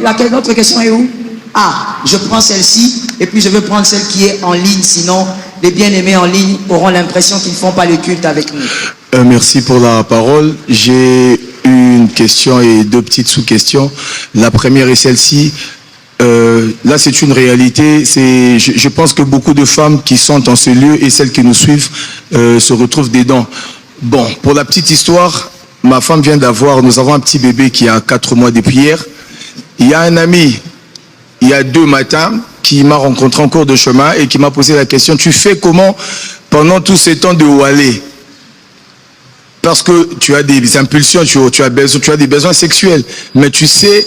L'autre question est où? Ah, je prends celle-ci et puis je veux prendre celle qui est en ligne. Sinon, les bien-aimés en ligne auront l'impression qu'ils ne font pas le culte avec nous. Merci pour la parole. J'ai une question et deux petites sous-questions. La première est celle-ci. Là, c'est une réalité. Je pense que beaucoup de femmes qui sont dans ce lieu et celles qui nous suivent se retrouvent dedans. Bon, pour la petite histoire, ma femme vient nous avons un petit bébé qui a 4 mois depuis hier. Il y a un ami, il y a 2 matins, qui m'a rencontré en cours de chemin et qui m'a posé la question, tu fais comment pendant tous ces temps de Walé? Parce que tu as des impulsions, tu as des besoins sexuels, mais tu sais,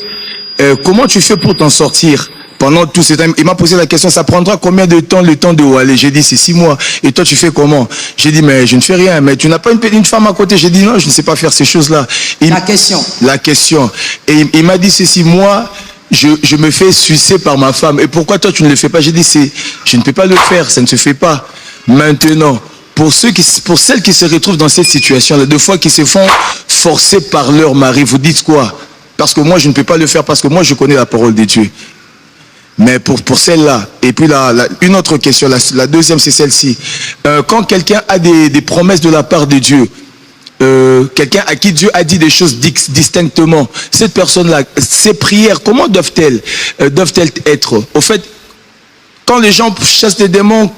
comment tu fais pour t'en sortir pendant tous ces temps? Il m'a posé la question, ça prendra combien de temps le temps de Walé? J'ai dit, c'est 6 mois. Et toi, tu fais comment? J'ai dit, mais je ne fais rien. Mais tu n'as pas une femme à côté? J'ai dit, non, je ne sais pas faire ces choses-là. La question. Et il m'a dit, c'est 6 mois. Je me fais sucer par ma femme. Et pourquoi toi, tu ne le fais pas? J'ai dit, je ne peux pas le faire, ça ne se fait pas. Maintenant, pour celles qui se retrouvent dans cette situation-là, deux fois qui se font forcer par leur mari, vous dites quoi? Parce que moi, je ne peux pas le faire, parce que moi, je connais la parole de Dieu. Mais pour celle-là, et puis une autre question, la deuxième, c'est celle-ci. Quand quelqu'un a des promesses de la part de Dieu, quelqu'un à qui Dieu a dit des choses distinctement, cette personne-là, ses prières, comment doivent-elles être? Au fait, quand les gens chassent des démons,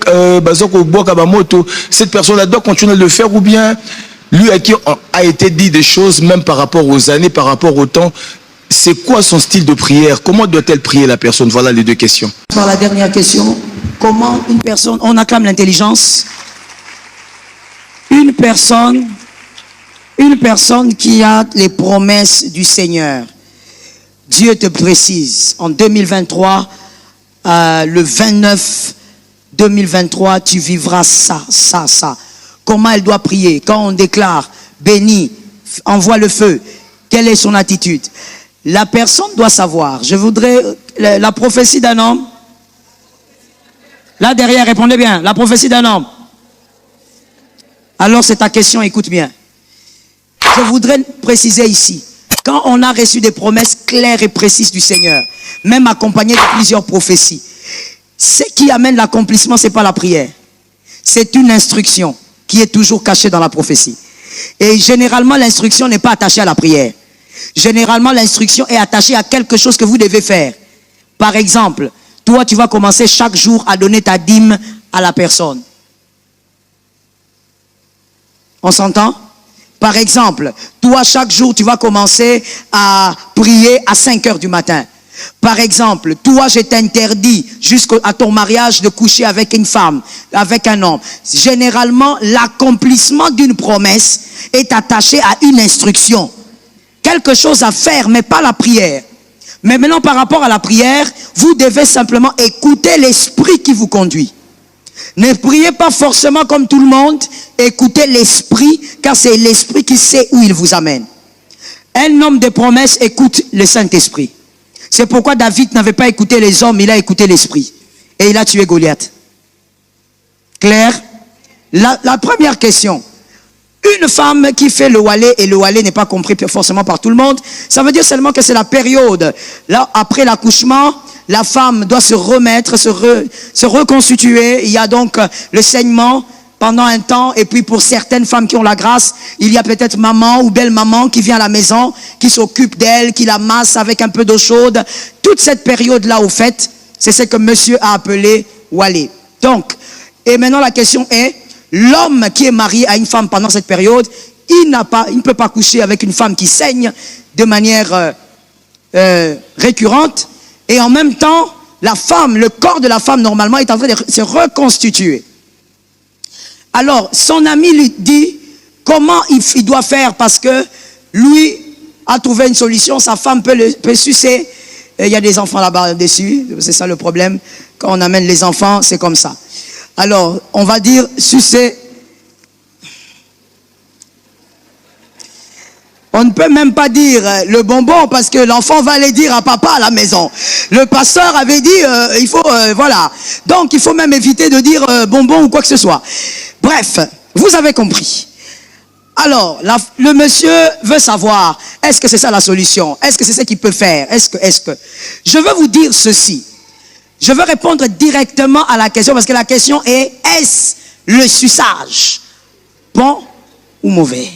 cette personne-là doit continuer à le faire, ou bien lui à qui a été dit des choses, même par rapport aux années, par rapport au temps, c'est quoi son style de prière? Comment doit-elle prier la personne? Voilà les 2 questions. Sur la dernière question, comment une personne, on acclame l'intelligence, une personne qui a les promesses du Seigneur, Dieu te précise, en 2023, le 29 2023, tu vivras ça. Comment elle doit prier? Quand on déclare, béni, envoie le feu, quelle est son attitude? La personne doit savoir. Je voudrais, la prophétie d'un homme, là derrière, répondez bien, la prophétie d'un homme. Alors c'est ta question, écoute bien. Je voudrais préciser ici, quand on a reçu des promesses claires et précises du Seigneur, même accompagnées de plusieurs prophéties, ce qui amène l'accomplissement, ce n'est pas la prière. C'est une instruction qui est toujours cachée dans la prophétie. Et généralement, l'instruction n'est pas attachée à la prière. Généralement, l'instruction est attachée à quelque chose que vous devez faire. Par exemple, toi, tu vas commencer chaque jour à donner ta dîme à la personne. On s'entend? Par exemple, toi, chaque jour, tu vas commencer à prier à 5 heures du matin. Par exemple, toi, je t'interdis jusqu'à ton mariage de coucher avec une femme, avec un homme. Généralement, l'accomplissement d'une promesse est attaché à une instruction. Quelque chose à faire, mais pas la prière. Mais maintenant, par rapport à la prière, vous devez simplement écouter l'esprit qui vous conduit. Ne priez pas forcément comme tout le monde, écoutez l'esprit, car c'est l'esprit qui sait où il vous amène. Un homme de promesse écoute le Saint-Esprit. C'est pourquoi David n'avait pas écouté les hommes, il a écouté l'esprit. Et il a tué Goliath. Clair? La première question. Une femme qui fait le Walé, et le Walé n'est pas compris forcément par tout le monde, ça veut dire seulement que c'est la période. Là, après l'accouchement, la femme doit se remettre, se reconstituer. Il y a donc le saignement pendant un temps. Et puis pour certaines femmes qui ont la grâce, il y a peut-être maman ou belle-maman qui vient à la maison, qui s'occupe d'elle, qui la masse avec un peu d'eau chaude. Toute cette période-là, au fait, c'est ce que monsieur a appelé Walé. Donc, et maintenant la question est, l'homme qui est marié à une femme pendant cette période, il ne peut pas coucher avec une femme qui saigne de manière récurrente. Et en même temps, la femme, le corps de la femme, normalement, est en train de se reconstituer. Alors, son ami lui dit comment il doit faire, parce que lui a trouvé une solution, sa femme peut sucer. Et il y a des enfants là-bas dessus, c'est ça le problème. Quand on amène les enfants, c'est comme ça. Alors, on va dire sucer. On ne peut même pas dire le bonbon parce que l'enfant va aller dire à papa à la maison. Le pasteur avait dit, il faut, voilà. Donc, il faut même éviter de dire bonbon ou quoi que ce soit. Bref, vous avez compris. Alors, le monsieur veut savoir, est-ce que c'est ça la solution? Est-ce que c'est ça qu'il peut faire? Est-ce que... Je veux vous dire ceci. Je veux répondre directement à la question, parce que la question est, est-ce le suçage bon ou mauvais?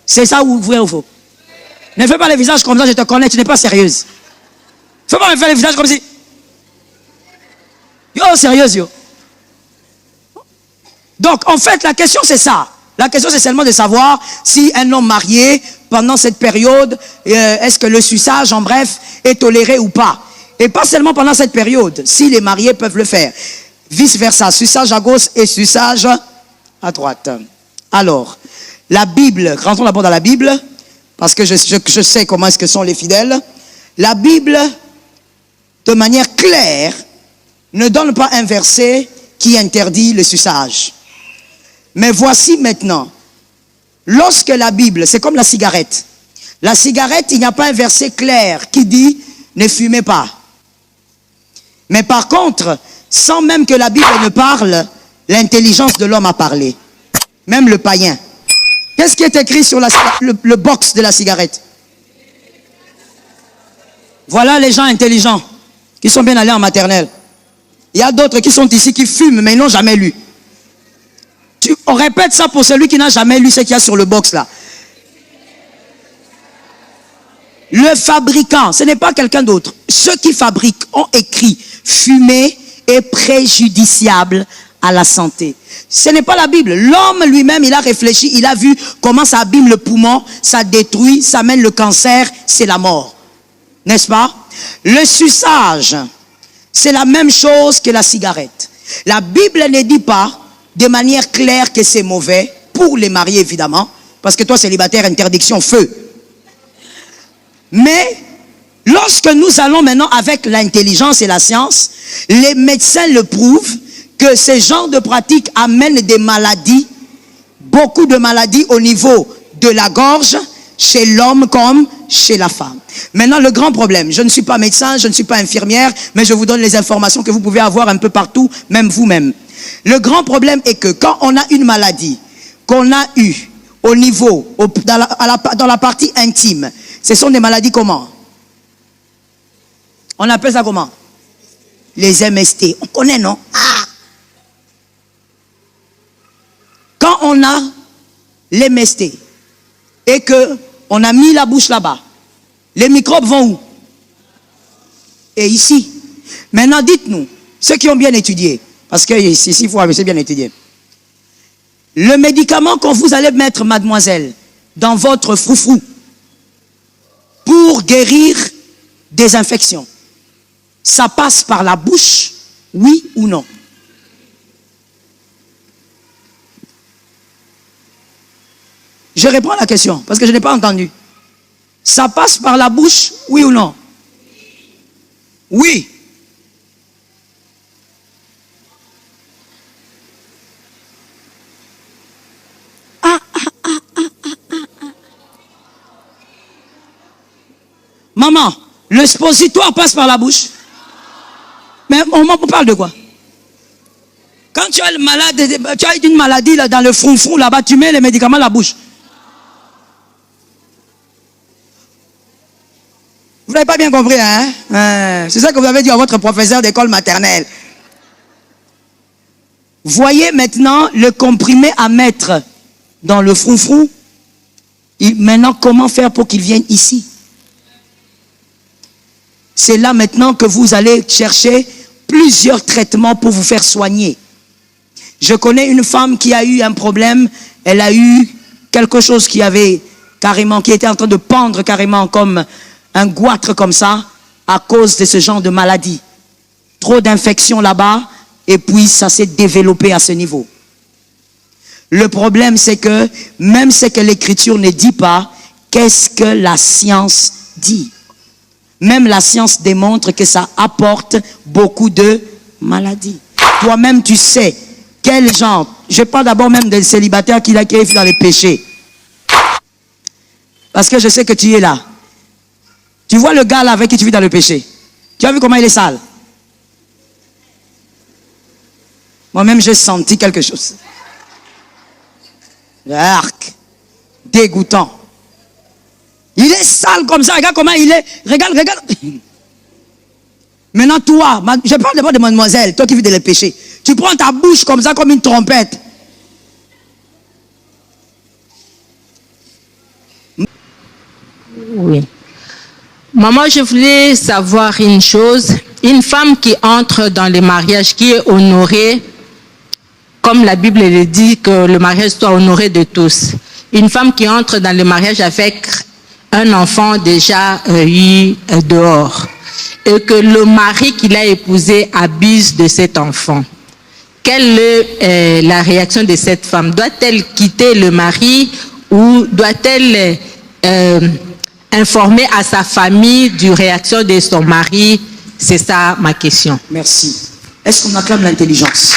C'est ça ou vrai ou faux? Ne fais pas le visage comme ça, je te connais, tu n'es pas sérieuse. Fais pas me faire le visage comme si... Yo, sérieuse, yo. Donc, en fait, la question c'est ça. La question c'est seulement de savoir si un homme marié, pendant cette période, est-ce que le suçage, en bref, est toléré ou pas. Et pas seulement pendant cette période, si les mariés peuvent le faire. Vice versa, suçage à gauche et suçage à droite. Alors, la Bible, rentrons d'abord dans la Bible, parce que je sais comment est-ce que sont les fidèles. La Bible, de manière claire, ne donne pas un verset qui interdit le suçage. Mais voici maintenant, lorsque la Bible, c'est comme la cigarette. La cigarette, il n'y a pas un verset clair qui dit « ne fumez pas ». Mais par contre, sans même que la Bible ne parle, l'intelligence de l'homme a parlé. Même le païen. Qu'est-ce qui est écrit sur le box de la cigarette? Voilà les gens intelligents qui sont bien allés en maternelle. Il y a d'autres qui sont ici qui fument mais ils n'ont jamais lu. On répète ça pour celui qui n'a jamais lu ce qu'il y a sur le box là. Le fabricant, ce n'est pas quelqu'un d'autre. Ceux qui fabriquent ont écrit « fumer est préjudiciable à la santé ». Ce n'est pas la Bible. L'homme lui-même, il a réfléchi, il a vu comment ça abîme le poumon, ça détruit, ça mène le cancer, c'est la mort. N'est-ce pas? Le suçage, c'est la même chose que la cigarette. La Bible ne dit pas de manière claire que c'est mauvais, pour les mariés évidemment, parce que toi célibataire, interdiction, feu. Mais lorsque nous allons maintenant avec l'intelligence et la science, les médecins le prouvent que ce genre de pratique amène des maladies, beaucoup de maladies au niveau de la gorge, chez l'homme comme chez la femme. Maintenant, le grand problème, je ne suis pas médecin, je ne suis pas infirmière, mais je vous donne les informations que vous pouvez avoir un peu partout, même vous-même. Le grand problème est que quand on a une maladie qu'on a eue au niveau, dans la partie intime, ce sont des maladies comment? On appelle ça comment? Les MST. On connaît, non? Ah! Quand on a les MST et que on a mis la bouche là-bas, les microbes vont où? Et ici. Maintenant, dites-nous, ceux qui ont bien étudié, parce que ici, il faut avoir bien étudié. Le médicament qu'on vous allez mettre, mademoiselle, dans votre froufrou, pour guérir des infections, ça passe par la bouche, oui ou non? Je réponds à la question, parce que je n'ai pas entendu. Ça passe par la bouche, oui ou non? Oui. Maman, le suppositoire passe par la bouche. Mais on parle de quoi? Quand tu as le malade, tu as une maladie là, dans le frou là-bas, tu mets les médicaments dans la bouche. Vous n'avez pas bien compris, hein? C'est ça que vous avez dit à votre professeur d'école maternelle. Voyez maintenant le comprimé à mettre dans le frou-frou. Maintenant, comment faire pour qu'il vienne ici? C'est là maintenant que vous allez chercher plusieurs traitements pour vous faire soigner. Je connais une femme qui a eu un problème. Elle a eu quelque chose qui avait carrément, qui était en train de pendre carrément comme un goitre comme ça, à cause de ce genre de maladie. Trop d'infections là-bas, et puis ça s'est développé à ce niveau. Le problème, c'est que, même ce que l'écriture ne dit pas, qu'est-ce que la science dit? Même la science démontre que ça apporte beaucoup de maladies. Toi-même, tu sais quel genre. Je parle d'abord même des célibataires qui vivent dans les péchés. Parce que je sais que tu es là. Tu vois le gars là avec qui tu vis dans le péché. Tu as vu comment il est sale? Moi-même, j'ai senti quelque chose. Arc. Dégoûtant. Il est sale comme ça. Regarde comment il est. Regarde. Maintenant, toi, je parle d'abord de mademoiselle, toi qui vis de les péchés. Tu prends ta bouche comme ça, comme une trompette. Oui. Maman, je voulais savoir une chose. Une femme qui entre dans le mariage, qui est honorée, comme la Bible le dit, que le mariage soit honoré de tous. Une femme qui entre dans le mariage avec un enfant déjà eu dehors, et que le mari qu'il a épousé abuse de cet enfant. Quelle est la réaction de cette femme? Doit-elle quitter le mari ou doit-elle informer à sa famille du réaction de son mari? C'est ça ma question. Merci. Est-ce qu'on acclame l'intelligence?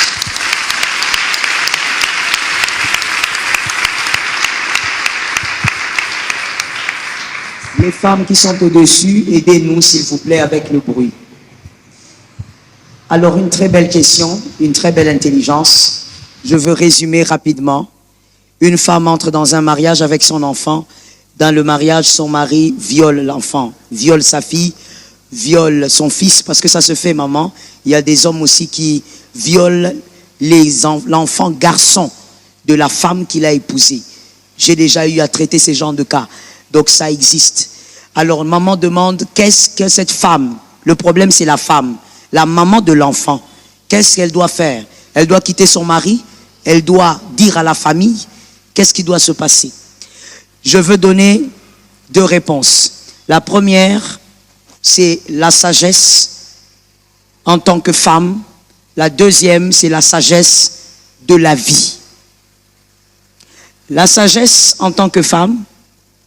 Les femmes qui sont au-dessus, aidez-nous s'il vous plaît avec le bruit. Alors une très belle question, une très belle intelligence. Je veux résumer rapidement. Une femme entre dans un mariage avec son enfant. Dans le mariage, son mari viole l'enfant, viole sa fille, viole son fils, parce que ça se fait, maman. Il y a des hommes aussi qui violent l'enfant garçon de la femme qu'il a épousée. J'ai déjà eu à traiter ces genres de cas. Donc ça existe. Alors maman demande, qu'est-ce que cette femme, le problème c'est la femme, la maman de l'enfant, qu'est-ce qu'elle doit faire? Elle doit quitter son mari, elle doit dire à la famille, qu'est-ce qui doit se passer? Je veux donner deux réponses. La première, c'est la sagesse en tant que femme. La deuxième, c'est la sagesse de la vie. La sagesse en tant que femme,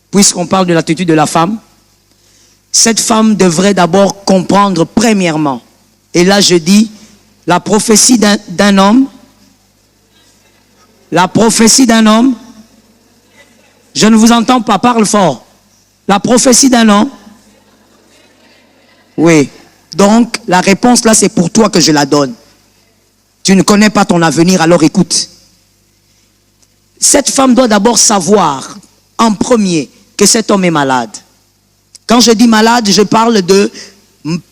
puisqu'on parle de l'attitude de la femme, cette femme devrait d'abord comprendre premièrement, et là je dis, la prophétie d'un homme, la prophétie d'un homme, je ne vous entends pas, parle fort. La prophétie d'un homme, oui. Donc, la réponse là, c'est pour toi que je la donne. Tu ne connais pas ton avenir, alors écoute. Cette femme doit d'abord savoir, en premier, que cet homme est malade. Quand je dis malade, je parle de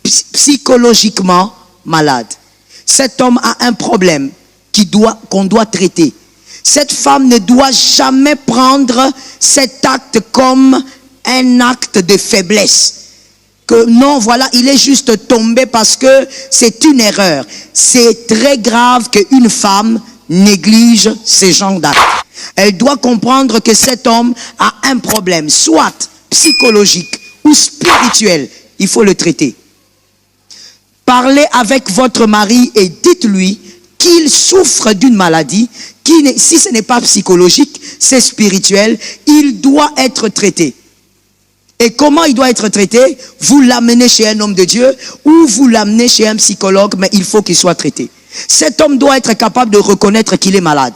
psychologiquement malade. Cet homme a un problème qu'on doit traiter. Cette femme ne doit jamais prendre cet acte comme un acte de faiblesse. Que non, voilà, il est juste tombé parce que c'est une erreur. C'est très grave qu'une femme néglige ces genres d'actes. Elle doit comprendre que cet homme a un problème, soit psychologique ou spirituel. Il faut le traiter. Parlez avec votre mari et dites-lui qu'il souffre d'une maladie, si ce n'est pas psychologique, c'est spirituel, il doit être traité. Et comment il doit être traité? Vous l'amenez chez un homme de Dieu ou vous l'amenez chez un psychologue, mais il faut qu'il soit traité. Cet homme doit être capable de reconnaître qu'il est malade.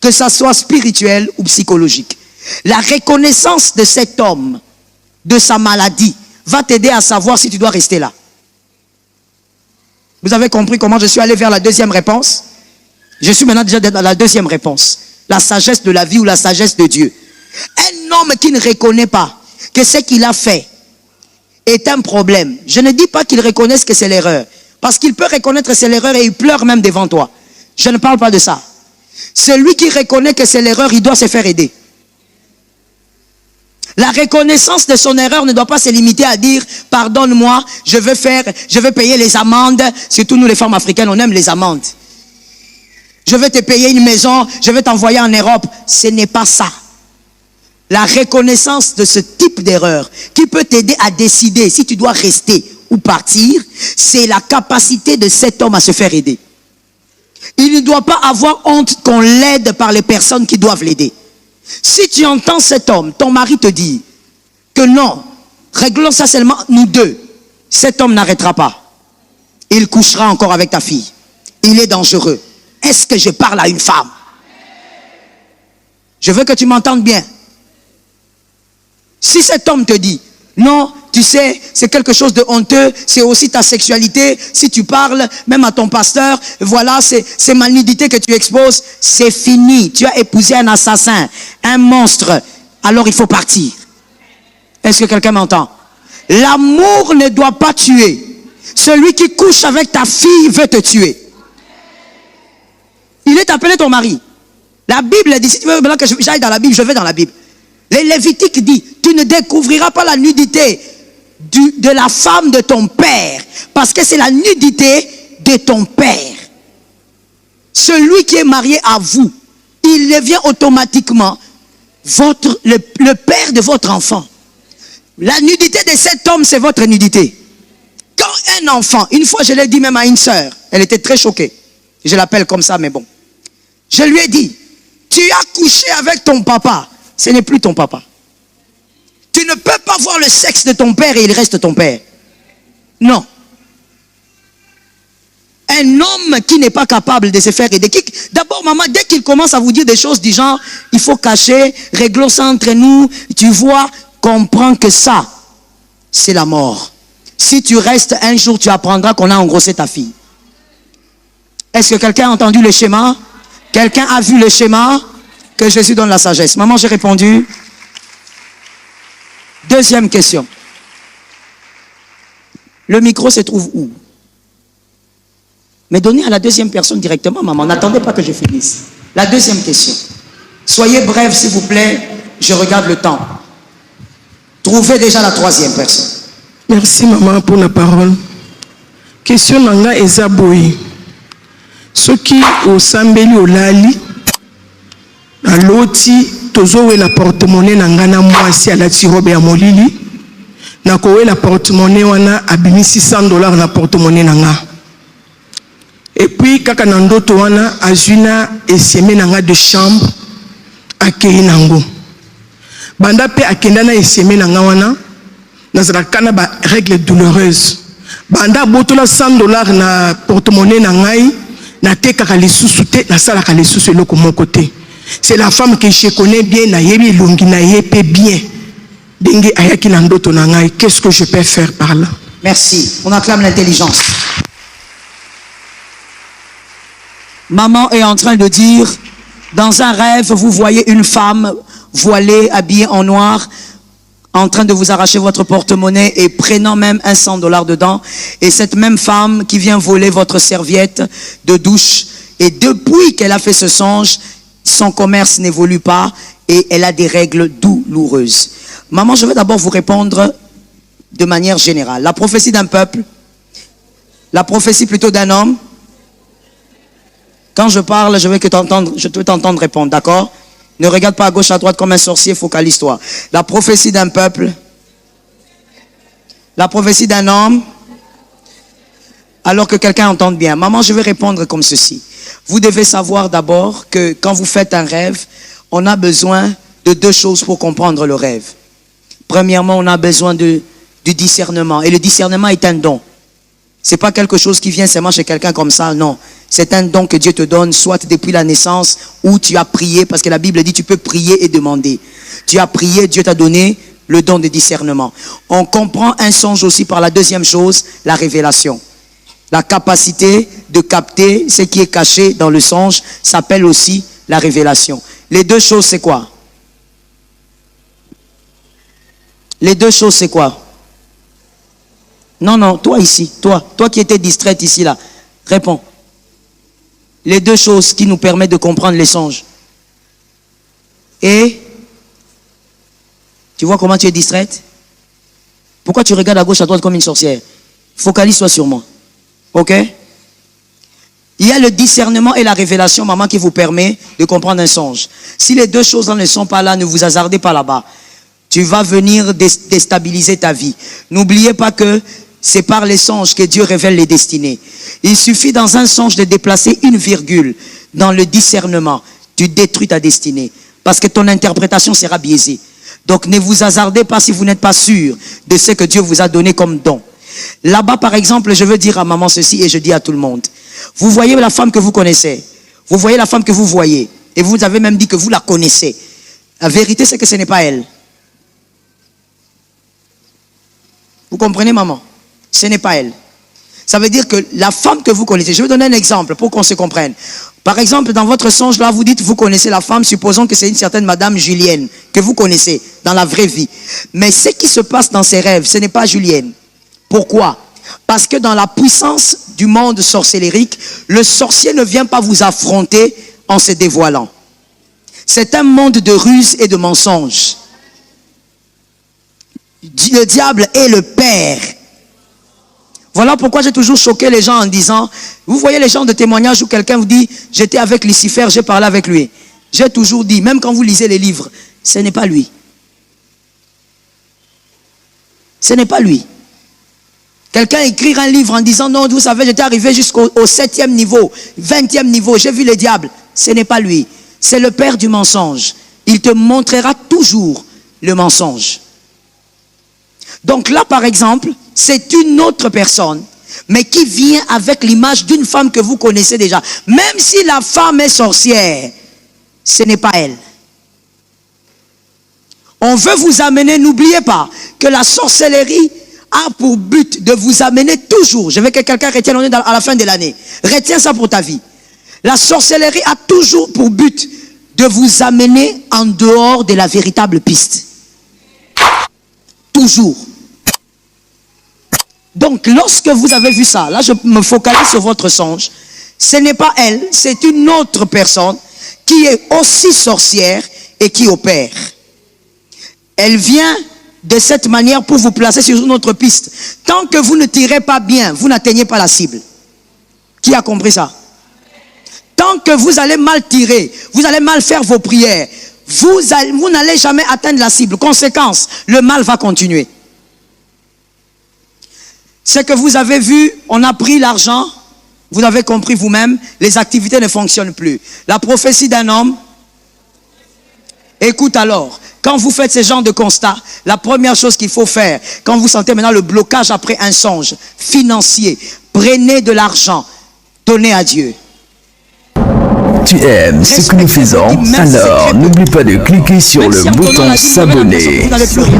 Que ça soit spirituel ou psychologique. La reconnaissance de cet homme, de sa maladie, va t'aider à savoir si tu dois rester là. Vous avez compris comment je suis allé vers la deuxième réponse? Je suis maintenant déjà dans la deuxième réponse. La sagesse de la vie ou la sagesse de Dieu. Un homme qui ne reconnaît pas que ce qu'il a fait est un problème. Je ne dis pas qu'il reconnaisse que c'est l'erreur. Parce qu'il peut reconnaître que c'est l'erreur et il pleure même devant toi. Je ne parle pas de ça. Celui qui reconnaît que c'est l'erreur, il doit se faire aider. La reconnaissance de son erreur ne doit pas se limiter à dire « Pardonne-moi, je vais payer les amendes. » Surtout nous les femmes africaines, on aime les amendes. Je vais te payer une maison, je vais t'envoyer en Europe. Ce n'est pas ça. La reconnaissance de ce type d'erreur qui peut t'aider à décider si tu dois rester ou partir, c'est la capacité de cet homme à se faire aider. Il ne doit pas avoir honte qu'on l'aide par les personnes qui doivent l'aider. Si tu entends cet homme, ton mari te dit que non, réglons ça seulement nous deux, cet homme n'arrêtera pas. Il couchera encore avec ta fille. Il est dangereux. Est-ce que je parle à une femme? Je veux que tu m'entendes bien. Si cet homme te dit Non, tu sais, c'est quelque chose de honteux. C'est aussi ta sexualité. Si tu parles, même à ton pasteur, voilà, c'est ma nudité que tu exposes. C'est fini. Tu as épousé un assassin, un monstre. Alors il faut partir. Est-ce que quelqu'un m'entend? L'amour ne doit pas tuer. Celui qui couche avec ta fille veut te tuer. Il est appelé ton mari. La Bible dit, si tu veux que j'aille dans la Bible, je vais dans la Bible. Les Lévitiques dit, tu ne découvriras pas la nudité de la femme de ton père, parce que c'est la nudité de ton père. Celui qui est marié à vous, il devient automatiquement le père de votre enfant. La nudité de cet homme, c'est votre nudité. Quand un enfant, une fois je l'ai dit même à une sœur, elle était très choquée. Je l'appelle comme ça, mais bon. Je lui ai dit, tu as couché avec ton papa. Ce n'est plus ton papa. Tu ne peux pas voir le sexe de ton père et il reste ton père. Non. Un homme qui n'est pas capable de se faire aider. D'abord, maman, dès qu'il commence à vous dire des choses du genre, il faut cacher, réglons ça entre nous, tu vois, comprends que ça, c'est la mort. Si tu restes un jour, tu apprendras qu'on a engrossé ta fille. Est-ce que quelqu'un a entendu le schéma? Quelqu'un a vu le schéma? Que Jésus donne la sagesse. Maman, j'ai répondu. Deuxième question. Le micro se trouve où? Mais donnez à la deuxième personne directement, maman. N'attendez pas que je finisse. La deuxième question. Soyez bref, s'il vous plaît. Je regarde le temps. Trouvez déjà la troisième personne. Merci, maman, pour la parole. Question nanga ezaboyi. Ce qui au sambeli au lali. À l'auti, tozo la porte-monnaie nangana mwasi à la tirobe ya molili. Na kowe la porte-monnaie wana abimi $600 na porte-monnaie nanga. Et puis kaka nandoto wana azuna eseme nanga de chambre akei nango. Banda pe akenda na eseme nanga wana nazala kana ba règle douloureuse. Banda botola $100 na porte-monnaie nangai na te kaka lisusu te na sala ka lisusu eloko mon côté. C'est la femme que je connais bien, na yebi longi na yepe bien. Dengue ayaki nandoto nangai, qu'est-ce que je peux faire par là? Merci. On acclame l'intelligence. Maman est en train de dire, dans un rêve, vous voyez une femme voilée, habillée en noir, en train de vous arracher votre porte-monnaie et prenant même un $100 dedans. Et cette même femme qui vient voler votre serviette de douche. Et depuis qu'elle a fait ce songe, son commerce n'évolue pas et elle a des règles douloureuses. Maman, je vais d'abord vous répondre de manière générale. La prophétie d'un peuple, la prophétie plutôt d'un homme. Quand je parle, je veux t'entendre répondre, d'accord? Ne regarde pas à gauche, à droite comme un sorcier, focalise-toi. La prophétie d'un peuple, la prophétie d'un homme, alors que quelqu'un entende bien. Maman, je vais répondre comme ceci. Vous devez savoir d'abord que quand vous faites un rêve, on a besoin de deux choses pour comprendre le rêve. Premièrement, on a besoin du discernement. Et le discernement est un don. Ce n'est pas quelque chose qui vient seulement chez quelqu'un comme ça, non. C'est un don que Dieu te donne, soit depuis la naissance, où tu as prié, parce que la Bible dit tu peux prier et demander. Tu as prié, Dieu t'a donné le don de discernement. On comprend un songe aussi par la deuxième chose, la révélation. La capacité de capter ce qui est caché dans le songe s'appelle aussi la révélation. Les deux choses, c'est quoi? Les deux choses, c'est quoi? Non, non, toi ici, toi qui étais distraite ici, là, réponds. Les deux choses qui nous permettent de comprendre les songes. Et, tu vois comment tu es distraite? Pourquoi tu regardes à gauche, à droite comme une sorcière? Focalise-toi sur moi. Ok? Il y a le discernement et la révélation, maman, qui vous permet de comprendre un songe. Si les deux choses ne sont pas là, ne vous hasardez pas là-bas. Tu vas venir déstabiliser ta vie. N'oubliez pas que c'est par les songes que Dieu révèle les destinées. Il suffit dans un songe de déplacer une virgule dans le discernement. Tu détruis ta destinée. Parce que ton interprétation sera biaisée. Donc ne vous hasardez pas si vous n'êtes pas sûr de ce que Dieu vous a donné comme don. Là-bas, par exemple, je veux dire à maman ceci et je dis à tout le monde. Vous voyez la femme que vous connaissez. Vous voyez la femme que vous voyez. Et vous avez même dit que vous la connaissez. La vérité, c'est que ce n'est pas elle. Vous comprenez, maman? Ce n'est pas elle. Ça veut dire que la femme que vous connaissez, je vais donner un exemple pour qu'on se comprenne. Par exemple, dans votre songe, là, vous dites, vous connaissez la femme, supposons que c'est une certaine Madame Julienne, que vous connaissez dans la vraie vie. Mais ce qui se passe dans ses rêves, ce n'est pas Julienne. Pourquoi? Parce que dans la puissance du monde sorcellérique, le sorcier ne vient pas vous affronter en se dévoilant. C'est un monde de ruses et de mensonges. Le diable est le père. Voilà pourquoi j'ai toujours choqué les gens en disant, vous voyez les gens de témoignage où quelqu'un vous dit, j'étais avec Lucifer, j'ai parlé avec lui. J'ai toujours dit, même quand vous lisez les livres, ce n'est pas lui. Ce n'est pas lui. Quelqu'un écrit un livre en disant, non, vous savez, j'étais arrivé jusqu'au 7e niveau, 20e niveau, j'ai vu le diable. Ce n'est pas lui. C'est le père du mensonge. Il te montrera toujours le mensonge. Donc là, par exemple, c'est une autre personne, mais qui vient avec l'image d'une femme que vous connaissez déjà. Même si la femme est sorcière, ce n'est pas elle. On veut vous amener, n'oubliez pas, que la sorcellerie a pour but de vous amener toujours. Je veux que quelqu'un retienne, on est à la fin de l'année. Retiens ça pour ta vie. La sorcellerie a toujours pour but de vous amener en dehors de la véritable piste. Toujours. Donc, lorsque vous avez vu ça, là je me focalise sur votre songe, ce n'est pas elle, c'est une autre personne qui est aussi sorcière et qui opère. Elle vient de cette manière pour vous placer sur une autre piste. Tant que vous ne tirez pas bien, vous n'atteignez pas la cible. Qui a compris ça? Tant que vous allez mal tirer, vous allez mal faire vos prières, vous n'allez jamais atteindre la cible. Conséquence, le mal va continuer. Ce que vous avez vu, on a pris l'argent, vous avez compris vous-même, les activités ne fonctionnent plus. La prophétie d'un homme, écoute alors, quand vous faites ce genre de constat, la première chose qu'il faut faire, quand vous sentez maintenant le blocage après un songe financier, prenez de l'argent, donnez à Dieu. Tu aimes ce que nous faisons? Alors n'oublie pas de cliquer sur le bouton s'abonner.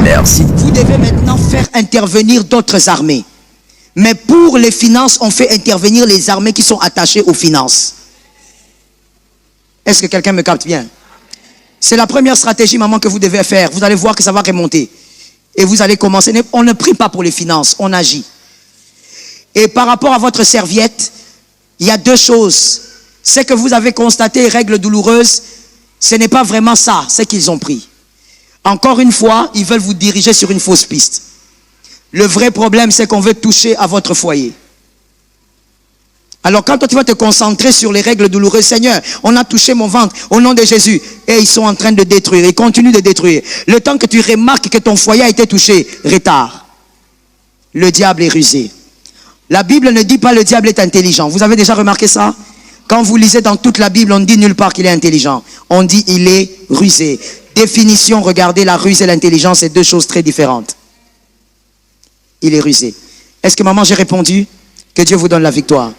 Merci. Vous devez maintenant faire intervenir d'autres armées. Mais pour les finances, on fait intervenir les armées qui sont attachées aux finances. Est-ce que quelqu'un me capte bien? C'est la première stratégie, maman, que vous devez faire. Vous allez voir que ça va remonter. Et vous allez commencer. On ne prie pas pour les finances, on agit. Et par rapport à votre serviette, il y a deux choses. Ce que vous avez constaté, règles douloureuses, ce n'est pas vraiment ça, ce qu'ils ont pris. Encore une fois, ils veulent vous diriger sur une fausse piste. Le vrai problème, c'est qu'on veut toucher à votre foyer. Alors quand toi, tu vas te concentrer sur les règles douloureuses, Seigneur, on a touché mon ventre au nom de Jésus. Et ils sont en train de détruire, ils continuent de détruire. Le temps que tu remarques que ton foyer a été touché, retard. Le diable est rusé. La Bible ne dit pas le diable est intelligent. Vous avez déjà remarqué ça? Quand vous lisez dans toute la Bible, on ne dit nulle part qu'il est intelligent. On dit il est rusé. Définition, regardez, la ruse et l'intelligence, c'est deux choses très différentes. Il est rusé. Est-ce que maman, j'ai répondu? Que Dieu vous donne la victoire.